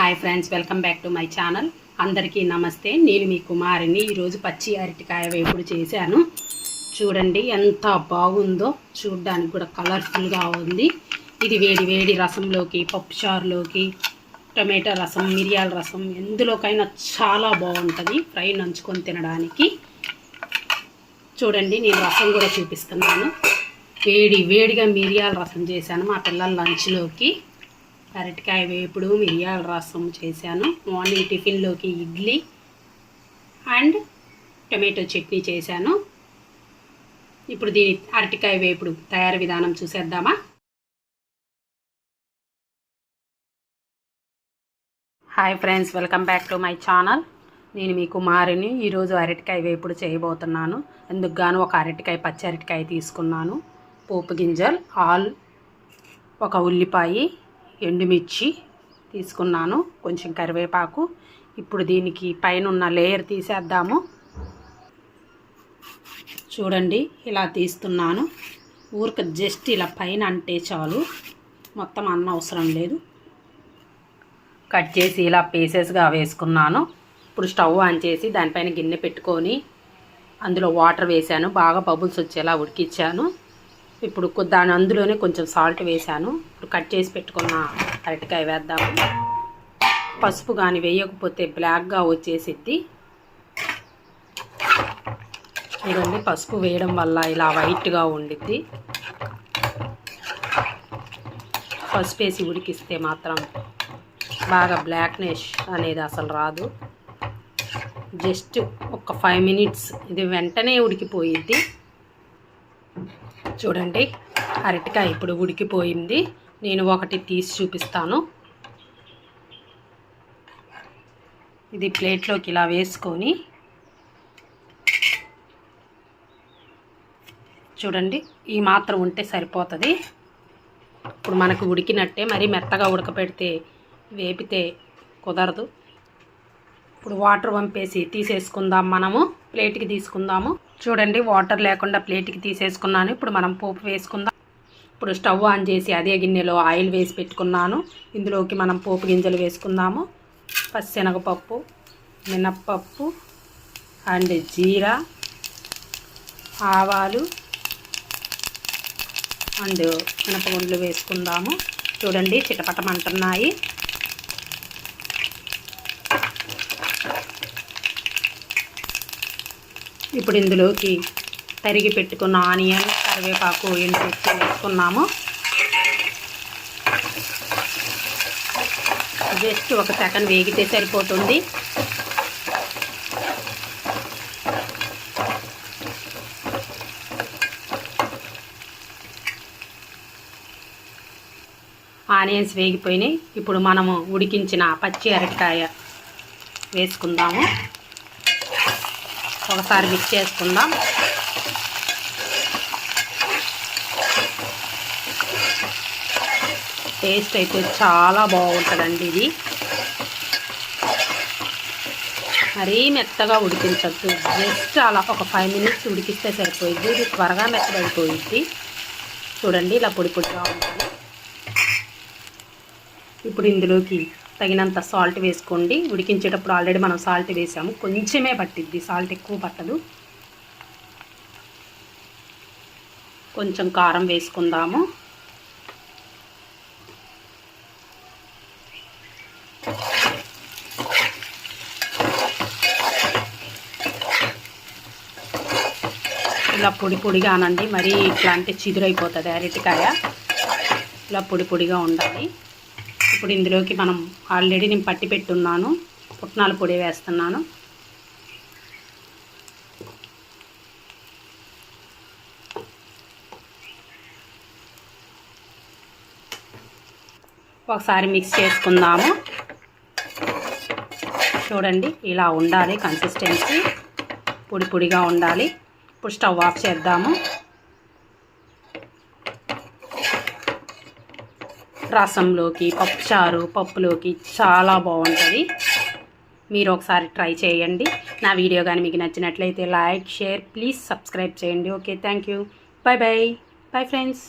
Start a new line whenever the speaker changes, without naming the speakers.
Hi friends, welcome back to my channel. అందరికీ నమస్తే. నేను మీ కుమారిని. ఈరోజు పచ్చి అరటికాయ వేపుడు చేశాను. చూడండి ఎంత బాగుందో, చూడడానికి కూడా కలర్ఫుల్గా ఉంది. ఇది వేడి వేడి రసంలోకి, పప్పుచారులోకి, టమాటా రసం, మిరియాల రసం ఎందులోకైనా చాలా బాగుంటుంది. ఫ్రై నంచుకొని తినడానికి. చూడండి, నేను రసం కూడా చూపిస్తున్నాను. వేడిగా మిరియాల రసం చేశాను మా పిల్లల లంచ్లోకి. అరటికాయ వేపుడు, మిరియాల రసం చేశాను. మార్నింగ్ టిఫిన్లోకి ఇడ్లీ అండ్ టమాటో చట్నీ చేశాను. ఇప్పుడు దీని అరటికాయ వేపుడు తయారు విధానం చూసేద్దామా? Hi friends, welcome back to my channel. నేను మీ కుమారిని. ఈరోజు అరటికాయ వేపుడు చేయబోతున్నాను. అందుకు గాను ఒక అరటికాయ, పచ్చి అరటికాయ తీసుకున్నాను. పోపు గింజలు, ఒక ఉల్లిపాయ, ఎండుమిర్చి తీసుకున్నాను, కొంచెం కరివేపాకు. ఇప్పుడు దీనికి పైన ఉన్న లేయర్ తీసేద్దాము. చూడండి, ఇలా తీస్తున్నాను. ఊరికి జస్ట్ ఇలా పైన అంటే చాలు, మొత్తం అన్న అవసరం లేదు. కట్ చేసి ఇలా పీసెస్గా వేసుకున్నాను. ఇప్పుడు స్టవ్ ఆన్ చేసి దానిపైన గిన్నె పెట్టుకొని అందులో వాటర్ వేసాను. బాగా బబుల్స్ వచ్చేలా ఉడికించాను. ఇప్పుడు దాని అందులోనే కొంచెం సాల్ట్ వేసాను. ఇప్పుడు కట్ చేసి పెట్టుకున్న అరటికాయ వేద్దాము. పసుపు కానీ వేయకపోతే బ్లాక్గా వచ్చేసిద్ది. చూడండి, పసుపు వేయడం వల్ల ఇలా వైట్గా ఉండిద్ది. పసుపు వేసి ఉడికిస్తే మాత్రం బాగా బ్లాక్నెస్ అనేది అసలు రాదు. జస్ట్ ఒక 5 minutes ఇది వెంటనే ఉడికిపోయిద్ది. చూడండి, అరటికాయ ఇప్పుడు ఉడికిపోయింది. నేను ఒకటి తీసి చూపిస్తాను. ఇది ప్లేట్లోకి ఇలా వేసుకొని చూడండి, ఈ మాత్రం ఉంటే సరిపోతుంది. ఇప్పుడు మనకు ఉడికినట్టే. మరీ మెత్తగా ఉడకపెడితే వేపితే కుదరదు. ఇప్పుడు వాటర్ వంపేసి తీసేసుకుందాం. మనము ప్లేట్కి తీసుకుందాము. చూడండి, వాటర్ లేకుండా ప్లేట్కి తీసేసుకున్నాను. ఇప్పుడు మనం పోపు వేసుకుందాం. ఇప్పుడు స్టవ్ ఆన్ చేసి అదే గిన్నెలో ఆయిల్ వేసి పెట్టుకున్నాను. ఇందులోకి మనం పోపు గింజలు వేసుకుందాము. పచ్చెనగపప్పు, మినప్పప్పు అండ్ జీరా, ఆవాలు అండ్ మినపగుండ్లు వేసుకుందాము. చూడండి, చిటపటమంటున్నాయి. ఇప్పుడు ఇందులోకి తరిగి పెట్టుకున్న ఆనియన్, కరివేపాకు, ఎండుమిర్చి వేసుకున్నాము. జస్ట్ ఒక సెకండ్ వేగితే సరిపోతుంది. ఆనియన్స్ వేగిపోయినాయి. ఇప్పుడు మనము ఉడికించిన పచ్చి అరటికాయ వేసుకుందాము. ఒకసారి మిక్స్ చేసుకుందాం. టేస్ట్ అయితే చాలా బాగుంటుందండి. ఇది మరీ మెత్తగా ఉడికించద్దు. జస్ట్ అలా ఒక 5 minutes ఉడికిస్తే సరిపోయింది. ఇది త్వరగా మెత్తబడిపోయింది. చూడండి, ఇలా పొడి పొడిగా ఉంటుంది. ఇప్పుడు ఇందులోకి తగినంత సాల్ట్ వేసుకోండి. ఉడికించేటప్పుడు ఆల్రెడీ మనం సాల్ట్ వేసాము. కొంచెమే పట్టిద్ది, సాల్ట్ ఎక్కువ పట్టదు. కొంచెం కారం వేసుకుందాము. ఇలా పొడి పొడిగా అనండి. మరీ ఇట్లా అంటే చిదురైపోతుంది అరటికాయ. ఇలా పొడి పొడిగా ఉండాలి. ఇప్పుడు ఇందులోకి మనం ఆల్రెడీ నేను పట్టి పెట్టున్నాను, పుట్నాల పొడి వేస్తున్నాను. ఒకసారి మిక్స్ చేసుకుందాము. చూడండి, ఇలా ఉండాలి కన్సిస్టెన్సీ, పొడి పొడిగా ఉండాలి. ఇప్పుడు స్టవ్ ఆఫ్ చేద్దాము. రసంలోకి, పప్పుచారు, పప్పులోకి చాలా బాగుంటుంది. మీరు ఒకసారి ట్రై చేయండి. నా వీడియో కానీ మీకు నచ్చినట్లయితే లైక్, షేర్, ప్లీజ్ సబ్స్క్రైబ్ చేయండి. Okay, thank you. Bye bye. Bye friends.